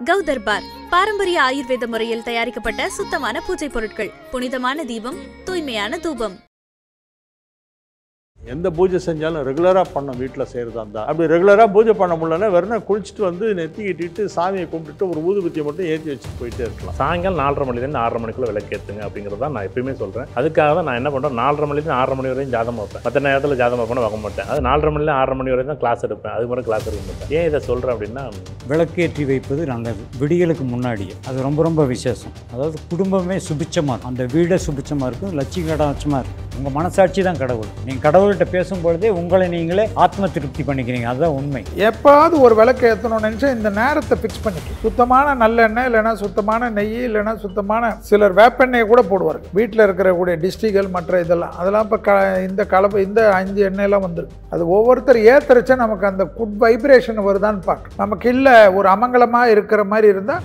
கௌதர்பார் பாரம்பரிய ஆயுர்வேத முறையில் தயாரிக்கப்பட்ட சுத்தமான பூஜை பொருட்கள், புனிதமான தீபம், தூய்மையான தூபம். எந்த பூஜை செஞ்சாலும் ரெகுலராக பண்ணோம் வீட்டில் செய்கிறதா இருந்தால். அப்படி ரெகுலராக பூஜை பண்ண முடியலன்னா வெறும் குளிச்சுட்டு வந்து நெத்தி கட்டிட்டு சாமியை கும்பிட்டுட்டு ஒரு ஊதுபத்தியை மட்டும் ஏற்றி வச்சுட்டு போயிட்டே இருக்கலாம். சாயங்காலம் 4:30 மணிலேருந்து 6:30 மணிக்குள்ளே விளக்கேற்றுங்க அப்படிங்கிறது தான் நான் எப்பயுமே சொல்கிறேன். அதுக்காக தான் நான் என்ன பண்ணுறேன், 4:30 மணிலேருந்து 6:30 மணி வரையும் ஜாதகம் வைப்பேன். மற்ற நேரத்தில் ஜாதகம் வைப்பேன் வைக்க மாட்டேன். அது 4:30 மணிலேருந்து 6:30 மணி வரையும் தான் கிளாஸ் எடுப்பேன். அது மாதிரி கிளாஸ் எடுக்க மாட்டேன். ஏன் இதை சொல்கிறேன் அப்படின்னா, விளக்கேற்றி வைப்பது நல்லது. விடியலுக்கு முன்னாடியே அது ரொம்ப ரொம்ப விசேஷம். அதாவது குடும்பமே சுபிச்சமாக இருக்கும், அந்த வீடே சுபிச்சமாக இருக்கும், லட்சியம் கடாட்சமாக இருக்கும். உங்கள் மனசாட்சி தான் கடவுள். நீங்கள் கடவுள்கிட்ட பேசும்பொழுதே உங்களை நீங்களே ஆத்ம திருப்தி பண்ணிக்கிறீங்க. அதுதான் உண்மை. எப்பாவது ஒரு விளக்கு ஏற்றணும்னு நினச்சா இந்த நேரத்தை ஃபிக்ஸ் பண்ணிக்க. சுத்தமான நல்லெண்ணெய், இல்லைன்னா சுத்தமான நெய், இல்லைன்னா சுத்தமான சிலர் வேப்பெண்ணெயை கூட போடுவார்கள். வீட்டில் இருக்கிறக்கூடிய டிஸ்ட்ரிகள் மற்ற அதெல்லாம் இப்போ இந்த கலப்பு இந்த 5 எண்ணெயெல்லாம் வந்துருக்கு. அது ஒவ்வொருத்தர் ஏற்றுறச்சா நமக்கு அந்த குட் வைப்ரேஷன் வருதான்னு பார்க்க. நமக்கு இல்லை ஒரு அமங்கலமாக இருக்கிற மாதிரி இருந்தால்.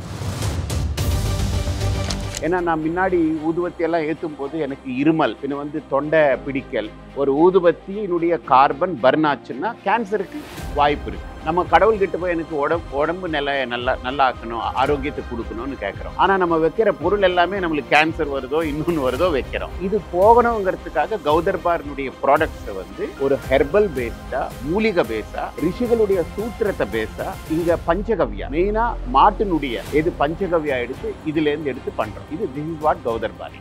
ஏன்னா நான் முன்னாடி ஊதுபத்தி எல்லாம் ஏற்றும் போது எனக்கு இருமல், பின்ன தொண்டை பிடிக்கல். ஒரு ஊதுபத்தியினுடைய கார்பன் பர்ன் ஆச்சுன்னா கேன்சருக்கு வாய்ப்பு இருக்குது. நம்ம கடவுள்கிட்ட போய் எனக்கு உடம்பு நல்லா ஆக்கணும், ஆரோக்கியத்தை கொடுக்கணும்னு கேட்குறோம். ஆனால் நம்ம வைக்கிற பொருள் எல்லாமே நம்மளுக்கு கேன்சர் வருதோ இன்னொன்று வருதோ வைக்கிறோம். இது போகணுங்கிறதுக்காக கௌதர்பாரினுடைய ப்ராடக்ட்ஸை ஒரு ஹெர்பல் பேஸ்டா, மூலிகை பேஸா, ரிஷிகளுடைய சூத்திரத்தை பேஸா, இங்கே பஞ்சகவ்யா மெயினாக மாட்டினுடைய பஞ்சகவ்யா எடுத்து இதுலேருந்து எடுத்து பண்ணுறோம். திஸ் இஸ் வாட் கௌதர்பாரி.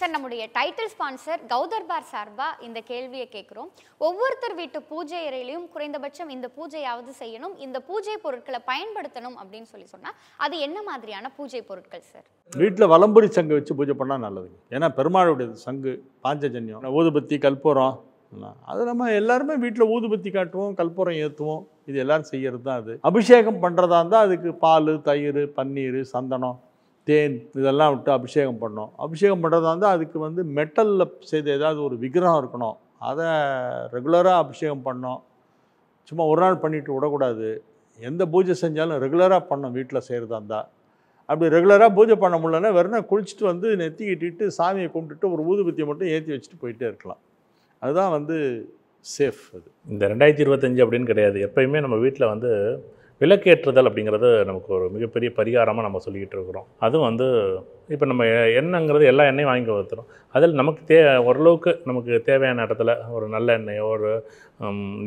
சார், நம்முடைய டைட்டில் ஸ்பான்சர் கௌதர்பார் சார்பா இந்த கேள்வியை கேட்குறோம். ஒவ்வொருத்தர் வீட்டு பூஜை அறையிலையும் குறைந்தபட்சம் இந்த பூஜையாவது செய்யணும், இந்த பூஜை பொருட்களை பயன்படுத்தணும் அப்படின்னு சொன்னால் அது என்ன மாதிரியான பூஜை பொருட்கள் சார்? வீட்டில் வலம்புரி சங்கு வச்சு பூஜை பண்ணால் நல்லதுங்க. ஏன்னா பெருமாளுடைய சங்கு பாஞ்சஜன்யம், ஊதுபத்தி, கற்பூரம், அது நம்ம எல்லாருமே வீட்டில் ஊதுபத்தி காட்டுவோம், கற்பூரம் ஏற்றுவோம். இது எல்லோரும் செய்கிறது தான். அது அபிஷேகம் பண்ணுறதா இருந்தால் அதுக்கு பால், தயிர், பன்னீர், சந்தனம், தேன் இதெல்லாம் விட்டு அபிஷேகம் பண்ணோம். அபிஷேகம் பண்ணுறதா இருந்தால் அதுக்கு மெட்டலில் செய்த ஏதாவது ஒரு விக்கிரகம் இருக்கணும். அதை ரெகுலராக அபிஷேகம் பண்ணோம். சும்மா ஒரு நாள் பண்ணிவிட்டு விடக்கூடாது. எந்த பூஜை செஞ்சாலும் ரெகுலராக பண்ணோம் வீட்டில் செய்கிறதா இருந்தால். அப்படி ரெகுலராக பூஜை பண்ண முடியலன்னா வெறும் குளிச்சுட்டு வந்து நெத்தி கட்டிட்டு சாமியை கும்பிட்டுட்டு ஒரு ஊதுபத்தியை மட்டும் ஏற்றி வச்சுட்டு போயிட்டே இருக்கலாம். அதுதான் சேஃப். அது இந்த 2025 அப்படின்னு கிடையாது. எப்பயுமே நம்ம வீட்டில் விளக்கேற்றுதல் அப்படிங்கிறது நமக்கு ஒரு மிகப்பெரிய பரிகாரமாக நம்ம சொல்லிக்கிட்டு இருக்கிறோம். அதுவும் இப்போ நம்ம எண்ணெய்ங்கிறது எல்லா எண்ணெயும் வாங்கி வைக்கிறோம். அதில் நமக்கு ஓரளவுக்கு நமக்கு தேவையான இடத்துல ஒரு நல்ல எண்ணெயோ ஒரு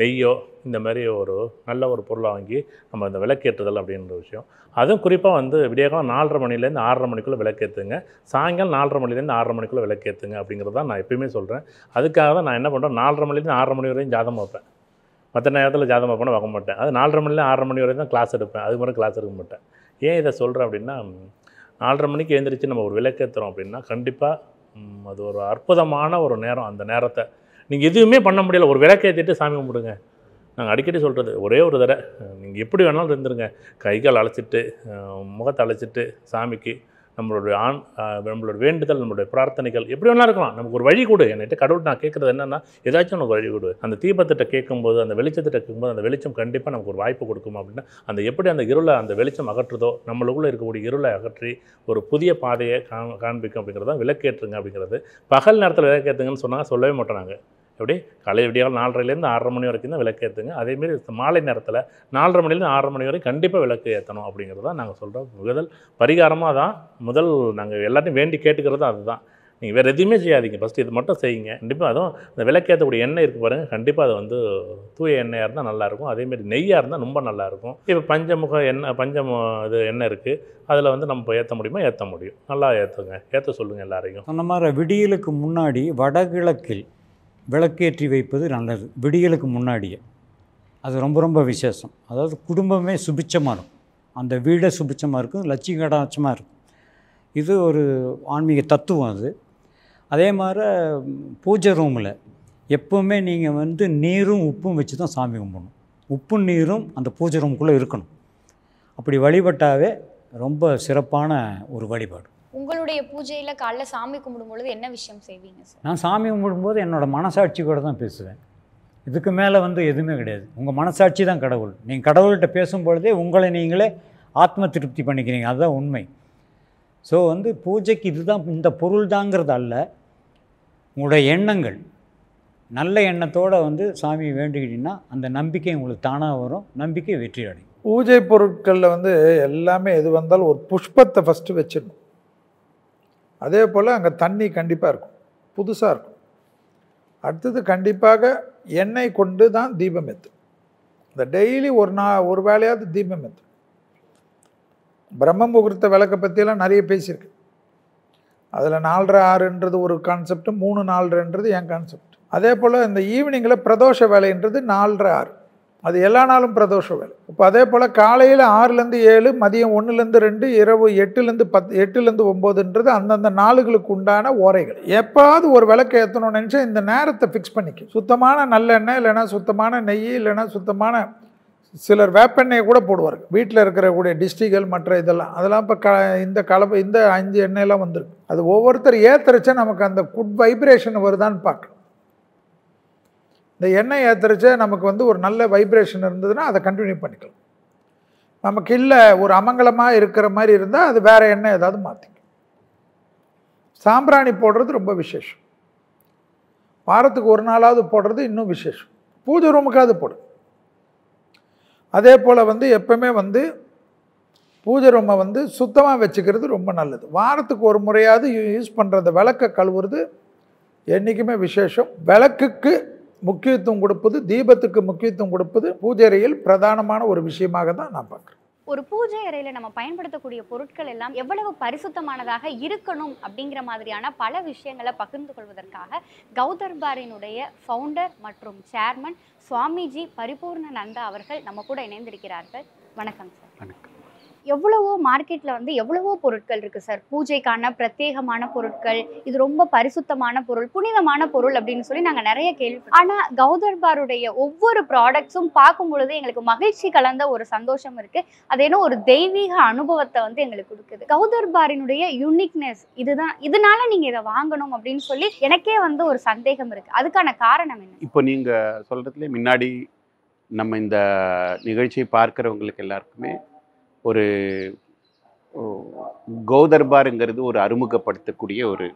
நெய்யோ இந்த மாதிரி ஒரு நல்ல ஒரு பொருளை வாங்கி நம்ம இந்த விளக்கேற்றுதல் அப்படின்ற விஷயம். அதுவும் குறிப்பாக விடியகாலம் 4:30 மணிலேருந்து 6:30 மணிக்குள்ளே விளக்கேற்றுங்க. சாயங்காலம் 4:30 மணிலேருந்து 6:30 மணிக்குள்ளே விளக்கேற்றுங்க அப்படிங்கிறது தான் நான் எப்பயுமே சொல்கிறேன். அதுக்காக தான் நான் என்ன பண்ணுறேன், 4:30 மணிலேருந்து 6:30 மணி வரையும் ஜாதகம் வைப்பேன். மற்ற நேரத்தில் ஜாதகம் வைப்பேன் வைக்க மாட்டேன். அது 4:30 மணிலேருந்து 6:30 மணி வரையும் தான் கிளாஸ் எடுப்பேன். அது மாதிரி கிளாஸ் எடுக்க மாட்டேன். ஏன் இதை சொல்கிறேன் அப்படின்னா, 4:30 மணிக்கு எழுந்திரிச்சு நம்ம ஒரு விளக்கேற்றுறோம் அப்படின்னா கண்டிப்பாக அது ஒரு அற்புதமான ஒரு நேரம். அந்த நேரத்தை நீங்கள் எதுவுமே பண்ண முடியலை, ஒரு விளக்கேற்றிட்டு சாமி கும்பிடுங்க. நாங்கள் அடிக்கடி சொல்கிறது ஒரே ஒரு தடவை நீங்கள் எப்படி வேணாலும் இருந்துருங்க. கைகால் அழைச்சிட்டு முகத்தை அழைச்சிட்டு சாமிக்கு நம்மளுடைய நம்மளோட வேண்டுதல், நம்மளுடைய பிரார்த்தனைகள் எப்படி வேணாலும் இருக்கலாம். நமக்கு ஒரு வழி கொடு. என்கிட்ட கடவுள் நான் கேட்குறது என்னென்னா, ஏதாச்சும் எனக்கு வழி கொடு. அந்த தீபத்திட்ட கேட்கும்போது, அந்த வெளிச்சத்திட்ட கேட்கும்போது அந்த வெளிச்சம் கண்டிப்பாக நமக்கு ஒரு வாய்ப்பு கொடுக்குமா அப்படின்னா, எப்படி அந்த இருளை அந்த வெளிச்சம் அகற்றுதோ, நம்மளுக்குள்ளே இருக்கக்கூடிய இருளை அகற்றி ஒரு புதிய பாதையை காண்பிக்கும் அப்படிங்கிறதான் விளக்கேற்றுங்க அப்படிங்கிறது. பகல் நேரத்தில் விளக்கேற்றுங்கன்னு சொன்னாங்க, சொல்லவே மாட்டோம். நாங்கள் எப்படி காலையில் விடியால் 4:30லேருந்து 6:30 மணி வரைக்கும் தான் விளக்கு ஏற்றுங்க. அதேமாரி மாலை நேரத்தில் 4:30 மணிலேருந்து 6:30 மணி வரைக்கும் கண்டிப்பாக விளக்கு ஏற்றணும் அப்படிங்கிறது தான் நாங்கள் சொல்கிறோம். முதல் பரிகாரமாக தான் நாங்கள் எல்லாத்தையும் வேண்டி கேட்டுக்கிறது அதுதான். நீங்கள் வேறு எதுவுமே செய்யாதீங்க, ஃபஸ்ட்டு இது மட்டும் செய்யுங்க. கண்டிப்பாக அதுவும் இந்த விளக்கேற்றக்கூடிய எண்ணெய் இருக்குது பாருங்கள், கண்டிப்பாக அது தூய எண்ணெயாக இருந்தால் நல்லாயிருக்கும். அதேமாரி நெய்யாக இருந்தால் ரொம்ப நல்லாயிருக்கும். இப்போ பஞ்சமுக எண்ணெய் எண்ணெய் இருக்குது, அதில் நம்ம இப்போ ஏற்ற முடியுமா, ஏற்ற முடியும். நல்லா ஏற்றுங்க, ஏற்ற சொல்லுங்கள் எல்லாரையும். அந்த மாதிரி விடியலுக்கு முன்னாடி வடகிழக்கில் விளக்கேற்றி வைப்பது நல்லது. விடியலுக்கு முன்னாடியே அது ரொம்ப ரொம்ப விசேஷம். அதாவது குடும்பமே சுபிச்சமாக இருக்கும், அந்த வீடே சுபிச்சமாக இருக்கும், லட்சியம் கடாட்சமாக இருக்கும். இது ஒரு ஆன்மீக தத்துவம். அது அதே மாதிரி பூஜை ரூமில் எப்போவுமே நீங்கள் நீரும் உப்பும் வச்சு தான் சாமி கும்பிடணும். உப்பும் நீரும் அந்த பூஜை ரூமுக்குள்ளே இருக்கணும். அப்படி வழிபட்டாவே ரொம்ப சிறப்பான ஒரு வழிபாடு. உங்களுடைய பூஜையில் காலைல சாமி கும்பிடும்பொழுது என்ன விஷயம் செய்வீங்க சார்? நான் சாமி கும்பிடும்போது என்னோடய மனசாட்சி கூட தான் பேசுவேன். இதுக்கு மேலே எதுவுமே கிடையாது. உங்கள் மனசாட்சி தான் கடவுள். நீங்கள் கடவுள்கிட்ட பேசும்பொழுதே உங்களை நீங்களே ஆத்ம திருப்தி பண்ணிக்கிறீங்க. அதுதான் உண்மை. ஸோ பூஜைக்கு இதுதான் இந்த பொருள் தாங்கிறது அல்ல, உங்களுடைய எண்ணங்கள் நல்ல எண்ணத்தோடு வந்து சாமியை வேண்டிக்கிட்டிங்கன்னா அந்த நம்பிக்கை உங்களுக்கு தானாக வரும், நம்பிக்கை வெற்றி அடையும். பூஜை பொருட்களில் வந்து எல்லாமே எது வந்தாலும் ஒரு புஷ்பத்தை ஃபஸ்ட்டு வச்சிடணும். அதே போல் அங்கே தண்ணி கண்டிப்பாக இருக்கும், புதுசாக இருக்கும். அடுத்தது கண்டிப்பாக எண்ணெய் கொண்டு தான் தீபம் ஏற்றும். இந்த டெய்லி ஒரு வேளையாவது தீபம் ஏற்றும். பிரம்ம முகூர்த்த விளக்கை பற்றியெல்லாம் நிறைய பேசியிருக்கு. அதில் 4:30 6ன்றது ஒரு கான்செப்ட், 3 4:30ன்றது என் கான்செப்ட். அதே போல் இந்த ஈவினிங்கில் பிரதோஷ வேலைன்றது 4:30 6, அது எல்லா நாளும் பிரதோஷ வேலை. இப்போ அதே போல் காலையில் 6லேருந்து 7, மதியம் 1லேருந்து 2, இரவு 8லேருந்து 10, 8லேருந்து 9ன்றது அந்தந்த நாளுகளுக்கு உண்டான ஓரைகள். எப்பாவது ஒரு விளக்கு ஏற்றணும்னு நினச்சா இந்த நேரத்தை ஃபிக்ஸ் பண்ணிக்க. சுத்தமான நல்லெண்ணெய் இல்லைன்னா சுத்தமான நெய் இல்லைன்னா சுத்தமான சிலர் வேப்பெண்ணெயை கூட போடுவார்கள். வீட்டில் இருக்கக்கூடிய டிஸ்டிகள் மற்ற இதெல்லாம் அதெல்லாம் இப்போ இந்த கலப்பு இந்த 5 எண்ணெயெல்லாம் வந்துருக்கு. அது ஒவ்வொருத்தர் ஏற்றுறச்சா நமக்கு அந்த குட் வைப்ரேஷன் வருதான்னு பார்க்கணும். இந்த எண்ணெய் ஏற்றுறச்சா நமக்கு வந்து ஒரு நல்ல வைப்ரேஷன் இருந்ததுன்னா அதை கண்டினியூ பண்ணிக்கலாம். நமக்கு இல்லை ஒரு அமங்கலமாக இருக்கிற மாதிரி இருந்தால் அது வேறு எண்ணெய் ஏதாவது மாற்றிக்கும். சாம்பிராணி போடுறது ரொம்ப விசேஷம். வாரத்துக்கு ஒரு நாளாவது போடுறது இன்னும் விசேஷம். பூஜை ரூமுக்காவது போடு. அதே போல் வந்து எப்பவுமே வந்து பூஜை ரூமை வந்து சுத்தமாக வச்சுக்கிறது ரொம்ப நல்லது. வாரத்துக்கு ஒரு முறையாவது யூஸ் பண்ணுற விளக்கை கழுவுறது என்றைக்குமே விசேஷம். விளக்குக்கு முக்கியத்துவம் கொடுப்பது, தீபத்துக்கு முக்கியத்துவம் கொடுப்பது பூஜை அறையில் பிரதானமான ஒரு விஷயமாக தான் நான் பார்க்குறேன். ஒரு பூஜை அறையில நம்ம பயன்படுத்தக்கூடிய பொருட்கள் எல்லாம் எவ்வளவு பரிசுத்தமானதாக இருக்கணும் அப்படிங்கிற மாதிரியான பல விஷயங்களை பகிர்ந்து கொள்வதற்காக கௌதர்பாரினுடைய ஃபவுண்டர் மற்றும் சேர்மன் சுவாமிஜி பரிபூர்ணநந்தா அவர்கள் நம்ம கூட இணைந்திருக்கிறார்கள். வணக்கம் சார். வணக்கம். எவ்வளவோ மார்க்கெட்ல வந்து எவ்வளவோ பொருட்கள் இருக்கு சார். பூஜைக்கான பிரத்யேகமான பொருட்கள், இது ரொம்ப பரிசுத்தமான பொருள், புனிதமான பொருள் அப்படின்னு சொல்லி நாங்க நிறைய கேள்வி. ஆனா கௌதர்பாருடைய ஒவ்வொரு ப்ராடக்ட்ஸும் பார்க்கும் பொழுது எங்களுக்கு மகிழ்ச்சி கலந்த ஒரு சந்தோஷம் இருக்கு. அது என்ன ஒரு தெய்வீக அனுபவத்தை வந்து எங்களுக்கு கொடுக்குது. கௌதர்பாரினுடைய யூனிக்னஸ் இதுதான். இதனால நீங்க இதை வாங்கணும் அப்படின்னு சொல்லி எனக்கே வந்து ஒரு சந்தேகம் இருக்கு. அதுக்கான காரணம் என்ன? இப்போ நீங்க சொல்றதுல முன்னாடி நம்ம இந்த நிகழ்ச்சியை பார்க்கிறவங்களுக்கு எல்லாருக்குமே ஒரு கௌதர்பாருங்கிறது ஒரு அறிமுகப்படுத்தக்கூடிய ஒரு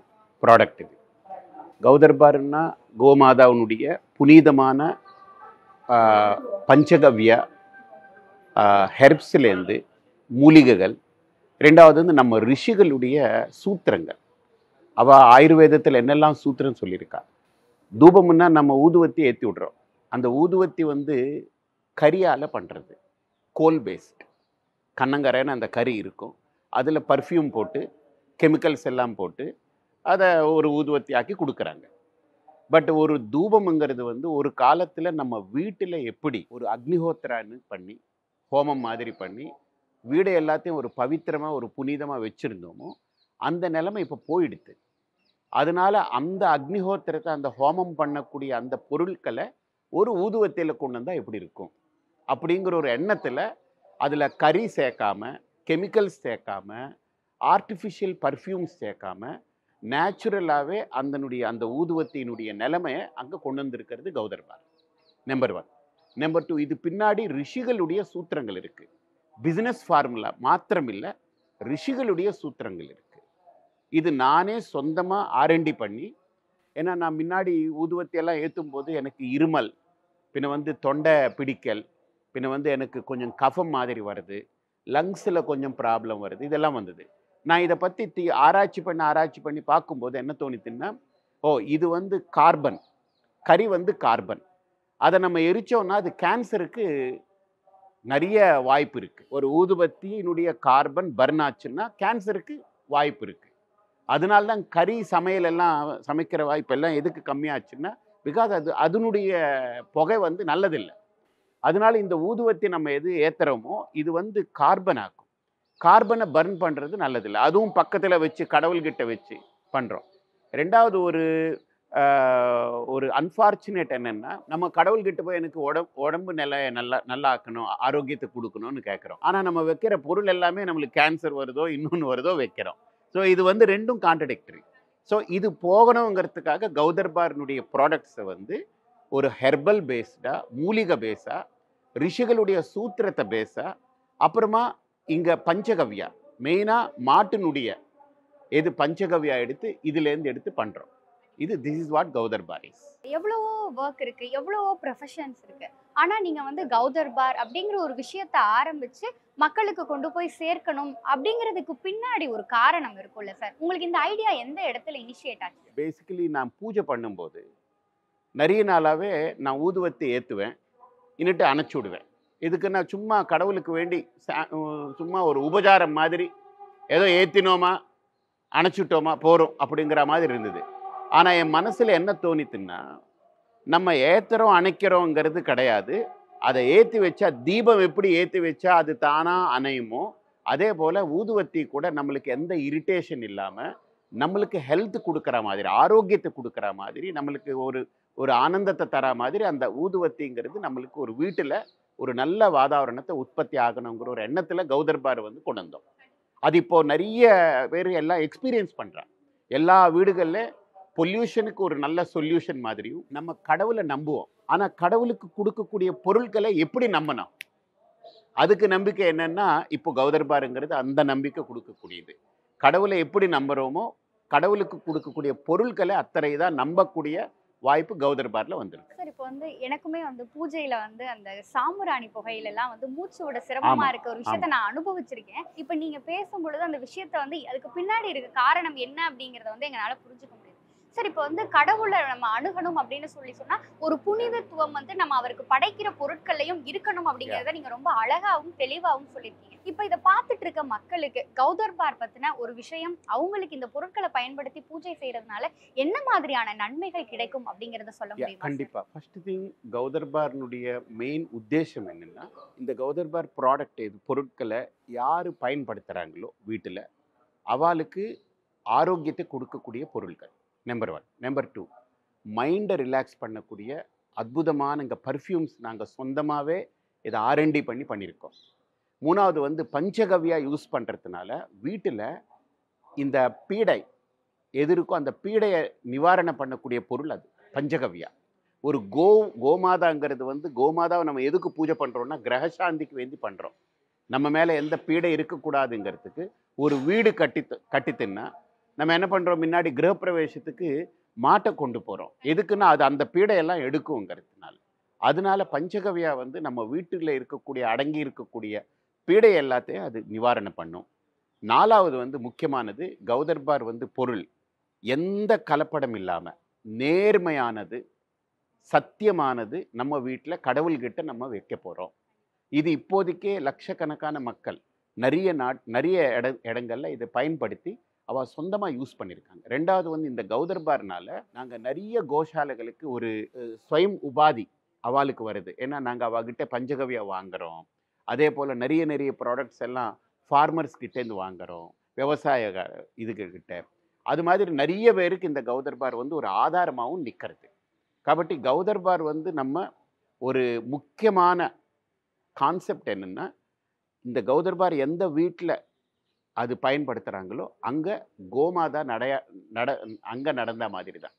ப்ராடக்ட். இது கௌதர்பாருன்னா கோமாதாவுனுடைய புனிதமான பஞ்சகவ்ய ஹெர்ப்ஸ்லேருந்து மூலிகைகள். ரெண்டாவது வந்து நம்ம ரிஷிகளுடைய சூத்திரங்கள். அவள் ஆயுர்வேதத்தில் என்னெல்லாம் சூத்திரம் சொல்லியிருக்கா. தூபம்னா நம்ம ஊதுவத்தி ஏற்றி விடுறோம். அந்த ஊதுவத்தி வந்து கரியால் பண்ணுறது, கோல் பேஸ்ட். கண்ணங்கரைன்னு அந்த கறி இருக்கும், அதில் பர்ஃப்யூம் போட்டு கெமிக்கல்ஸ் எல்லாம் போட்டு அதை ஒரு ஊதுவத்தி ஆக்கி கொடுக்குறாங்க. பட் ஒரு தூபம்ங்கிறது வந்து ஒரு காலத்தில் நம்ம வீட்டில் எப்படி ஒரு அக்னிஹோத்திரான்னு பண்ணி ஹோமம் மாதிரி பண்ணி வீடை எல்லாத்தையும் ஒரு பவித்திரமாக ஒரு புனிதமாக வச்சுருந்தோமோ அந்த நிலைமை இப்போ போயிடுது. அதனால அந்த அக்னிஹோத்திரத்தை அந்த ஹோமம் பண்ணக்கூடிய அந்த பொருட்களை ஒரு ஊதுவத்தியில் கொண்டு வந்தால் எப்படி இருக்கும் அப்படிங்கிற ஒரு எண்ணத்தில் அதில் கறி சேர்க்காம, கெமிக்கல்ஸ் சேர்க்காம, ஆர்டிஃபிஷியல் பர்ஃப்யூம்ஸ் சேர்க்காம நேச்சுரலாகவே அந்த ஊதுவத்தினுடைய நிலைமையை அங்கே கொண்டு வந்திருக்கிறது கௌதர்பார். நம்பர் 1. நம்பர் 2, இது பின்னாடி ரிஷிகளுடைய சூத்திரங்கள் இருக்குது. பிஸ்னஸ் ஃபார்முலா மாத்திரம் இல்லை, ரிஷிகளுடைய சூத்திரங்கள் இருக்குது. இது நானே சொந்தமாக R&D பண்ணி, ஏன்னா நான் முன்னாடி ஊதுவத்தியெல்லாம் ஏற்றும் போது எனக்கு இருமல், பின்ன வந்து தொண்டை பிடிக்கல், பின்ன வந்து எனக்கு கொஞ்சம் கஃபம் மாதிரி வருது, லங்ஸில் கொஞ்சம் ப்ராப்ளம் வருது, இதெல்லாம் வந்தது. நான் இதை பற்றி ஆராய்ச்சி பண்ணி பார்க்கும்போது என்ன தோணித்துன்னா, இது வந்து கார்பன், கறி வந்து கார்பன். அதை நம்ம எரிச்சோம்னா அது கேன்சருக்கு நிறைய வாய்ப்பு இருக்குது. ஒரு ஊதுபத்தியினுடைய கார்பன் பர்ன் ஆச்சுன்னா கேன்சருக்கு வாய்ப்பு இருக்குது. அதனால தான் கறி சமையலெல்லாம் சமைக்கிற வாய்ப்பெல்லாம் எதுக்கு கம்மியாச்சுன்னா, பிகாஸ் அதனுடைய புகை வந்து நல்லதில்லை. அதனால இந்த ஊதுவத்தி நம்ம எது ஏற்றுறோமோ இது வந்து கார்பன் ஆக்கும். கார்பனை பர்ன் பண்ணுறது நல்லதில்லை. அதுவும் பக்கத்தில் வச்சு கடவுள்கிட்ட வச்சு பண்ணுறோம். ரெண்டாவது ஒரு அன்ஃபார்ச்சுனேட் என்னென்னா, நம்ம கடவுள்கிட்ட போய் எனக்கு உடம்பு நல்லா ஆக்கணும், ஆரோக்கியத்தை கொடுக்கணும்னு கேட்குறோம். ஆனால் நம்ம வைக்கிற பொருள் எல்லாமே நம்மளுக்கு கேன்சர் வருதோ இன்னொன்று வருதோ வைக்கிறோம். ஸோ இது வந்து ரெண்டும் கான்ட்ரடிக்டரி. ஸோ இது போகணுங்கிறதுக்காக கௌதர்பாரினுடைய ப்ராடக்ட்ஸை வந்து ஒரு ஹெர்பல் பேஸ்டாக, மூலிகை பேஸாக, ரிஷிகளுடைய சூத்திரத்தை பேஸாக, அப்புறமா இங்கே பஞ்சகவ்யா மெயினாக மாட்டினுடைய பஞ்சகவ்யா எடுத்து இதுலேருந்து எடுத்து பண்ணுறோம். திஸ் இஸ் வாட் கௌதர்பார் இஸ். எவ்வளவோ ஒர்க் இருக்கு, எவ்வளவோ ப்ரொஃபஷன்ஸ் இருக்கு. ஆனா நீங்க வந்து கௌதர்பார் அப்படிங்கிற ஒரு விஷயத்தை ஆரம்பிச்சு மக்களுக்கு கொண்டு போய் சேர்க்கணும் அப்படிங்கிறதுக்கு பின்னாடி ஒரு காரணம் இருக்கும்ல சார்? உங்களுக்கு இந்த ஐடியா எந்த இடத்துல இனிஷியேட் ஆச்சு? பேசிக்கலி நான் பூஜை பண்ணும்போது நிறைய நாளாகவே நான் ஊதுவத்தி ஏற்றுவேன், இன்னிட்டு அணைச்சி விடுவேன். இதுக்கு நான் சும்மா கடவுளுக்கு வேண்டி சும்மா ஒரு உபச்சாரம் மாதிரி ஏதோ ஏற்றினோமா அணைச்சிட்டோமா போகிறோம் அப்படிங்கிற மாதிரி இருந்தது. ஆனால் என் மனசில் என்ன தோணித்துன்னா, நம்ம ஏற்றுறோம் அணைக்கிறோங்கிறது கிடையாது. அதை ஏற்றி வச்சா, தீபம் எப்படி ஏற்றி வச்சா அது தானாக அணையுமோ அதே போல் ஊதுவத்தி கூட நம்மளுக்கு எந்த இரிட்டேஷன் இல்லாமல் நம்மளுக்கு ஹெல்த் கொடுக்குற மாதிரி, ஆரோக்கியத்தை கொடுக்குற மாதிரி, நம்மளுக்கு ஒரு ஆனந்தத்தை தர மாதிரி அந்த ஊதுவத்திங்கிறது நம்மளுக்கு ஒரு வீட்டில் ஒரு நல்ல வாதாவரணத்தை உற்பத்தி ஆகணுங்கிற ஒரு எண்ணத்தில் கௌதர்பார் வந்து கொண்டு வந்தோம். அது இப்போது நிறைய பேர் எல்லாம் எக்ஸ்பீரியன்ஸ் பண்ணுறாங்க. எல்லா வீடுகளில் பொல்யூஷனுக்கு ஒரு நல்ல சொல்யூஷன் மாதிரியும் நம்ம கடவுளை நம்புவோம். ஆனால் கடவுளுக்கு கொடுக்கக்கூடிய பொருட்களை எப்படி நம்பணும், அதுக்கு நம்பிக்கை என்னென்னா இப்போ கௌதர்பாருங்கிறது அந்த நம்பிக்கை கொடுக்கக்கூடியது. கடவுளை எப்படி நம்புகிறோமோ கடவுளுக்கு கொடுக்கக்கூடிய பொருட்களை அத்தனை தான் நம்பக்கூடிய வாய்ப்பு கௌதர்பாரில் வந்துருக்கு. சார் இப்போ வந்து எனக்குமே வந்து பூஜையில வந்து அந்த சாம்பிராணி புகையிலெல்லாம் வந்து மூச்சோட சிரமமா இருக்க ஒரு விஷயத்த நான் அனுபவிச்சிருக்கேன். இப்போ நீங்க பேசும்பொழுது அந்த விஷயத்த வந்து அதுக்கு பின்னாடி இருக்க காரணம் என்ன அப்படிங்கிறத வந்து எங்களால புரிஞ்சுக்க முடியுது. சார் இப்போ வந்து கடவுளை நம்ம அணுகணும் அப்படின்னு சொன்னா ஒரு புனிதத்துவம் வந்து நம்ம அவருக்கு படைக்கிற பொருட்கள்லையும் இருக்கணும் அப்படிங்கிறத நீங்க ரொம்ப அழகாவும் தெளிவாகவும் சொல்லியிருக்கீங்க. இப்போ இதை பார்த்துட்டு இருக்க மக்களுக்கு கௌதர்பார் பத்தின ஒரு விஷயம், அவங்களுக்கு இந்த பொருட்களை பயன்படுத்தி பூஜை செய்யறதுனால என்ன மாதிரியான நன்மைகள் கிடைக்கும் அப்படிங்கிறத சொல்ல முடியும்? கண்டிப்பா. ஃபர்ஸ்ட் திங், கௌதர்பார்னுடைய மெயின் உத்தேசம் என்னன்னா, இந்த கௌதர்பார் ப்ராடக்ட் பொருட்களை யாரு பயன்படுத்துறாங்களோ வீட்டில் அவளுக்கு ஆரோக்கியத்தை கொடுக்கக்கூடிய பொருட்கள் நம்பர் 1. நம்பர் 2, மைண்டை ரிலாக்ஸ் பண்ணக்கூடிய அற்புதமான இங்கே பர்ஃப்யூம்ஸ் நாங்கள் சொந்தமாகவே இதை R&D பண்ணியிருக்கோம். 3வது வந்து பஞ்சகவ்யா யூஸ் பண்ணுறதுனால வீட்டில் இந்த பீடை எது இருக்கோ அந்த பீடையை நிவாரணம் பண்ணக்கூடிய பொருள் அது பஞ்சகவ்யா. ஒரு கோமாதாங்கிறது வந்து, கோமாதாவை நம்ம எதுக்கு பூஜை பண்ணுறோன்னா கிரகசாந்திக்கு வேண்டி பண்ணுறோம். நம்ம மேலே எந்த பீடை இருக்கக்கூடாதுங்கிறதுக்கு. ஒரு வீடு கட்டித்துன்னா நம்ம என்ன பண்ணுறோம், முன்னாடி கிரகப்பிரவேசத்துக்கு மாட்டை கொண்டு போகிறோம். எதுக்குன்னா அது அந்த பீடையெல்லாம் எடுக்குங்கிறதுனால. அதனால பஞ்சகவ்யா வந்து நம்ம வீட்டில் இருக்கக்கூடிய அடங்கி இருக்கக்கூடிய பீடை எல்லாத்தையும் அது நிவாரணம் பண்ணும். 4வது வந்து முக்கியமானது, கௌதர்பார் வந்து பொருள் எந்த கலப்படம் இல்லாமல் நேர்மையானது, சத்தியமானது நம்ம வீட்டில் கடவுள்கிட்ட நம்ம வைக்க போகிறோம். இது இப்போதைக்கே லட்சக்கணக்கான மக்கள் நிறைய இடங்களில் இதை பயன்படுத்தி அவள் சொந்தமாக யூஸ் பண்ணியிருக்காங்க. 2வது வந்து இந்த கௌதர்பார்னால நாங்கள் நிறைய கோஷாலைகளுக்கு ஒரு ஸ்வயம் உபாதி அவளுக்கு வருது. ஏன்னா நாங்கள் அவகிட்ட பஞ்சகவ்யா வாங்குகிறோம். அதே போல் நிறைய ப்ராடக்ட்ஸ் எல்லாம் ஃபார்மர்ஸ் கிட்டேருந்து வாங்குகிறோம், விவசாய இதுகிட்ட. அது மாதிரி நிறைய பேருக்கு இந்த கௌதர்பார் வந்து ஒரு ஆதாரமாகவும் நிற்கிறது. కాబట్టి கௌதர்பார் வந்து நம்ம ஒரு முக்கியமான கான்செப்ட் என்னென்னா, இந்த கௌதர்பார் எந்த வீட்டில் அது பயன்படுத்துகிறாங்களோ அங்கே கோமாதா அங்கே நடந்த மாதிரி தான்.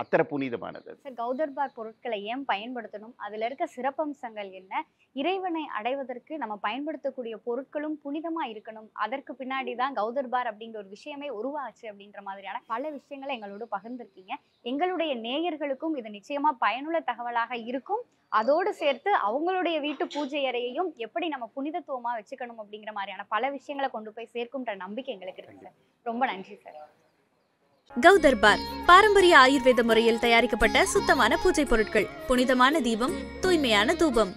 அத்தனை புனிதமானது. சார், கௌதர்பார் பொருட்களை ஏன் பயன்படுத்தணும், அதில் இருக்க சிறப்பம்சங்கள் என்ன, இறைவனை அடைவதற்கு நம்ம பயன்படுத்தக்கூடிய பொருட்களும் புனிதமாக இருக்கணும், அதற்கு பின்னாடி தான் கௌதர்பார் அப்படிங்கிற ஒரு விஷயமே உருவாச்சு அப்படின்ற மாதிரியான பல விஷயங்களை எங்களோடு பகிர்ந்திருக்கீங்க. எங்களுடைய நேயர்களுக்கும் இது நிச்சயமாக பயனுள்ள தகவலாக இருக்கும். அதோடு சேர்த்து அவங்களுடைய வீட்டு பூஜை அறையையும் எப்படி நம்ம புனிதத்துவமாக வச்சுக்கணும் அப்படிங்கிற மாதிரியான பல விஷயங்களை கொண்டு போய் சேர்க்கும்ன்ற நம்பிக்கை எங்களுக்கு இருக்கு சார். ரொம்ப நன்றி சார். கௌதர்பார் பாரம்பரிய ஆயுர்வேத முறையில் தயாரிக்கப்பட்ட சுத்தமான பூஜை பொருட்கள், புனிதமான தீபம், தூய்மையான தூபம்.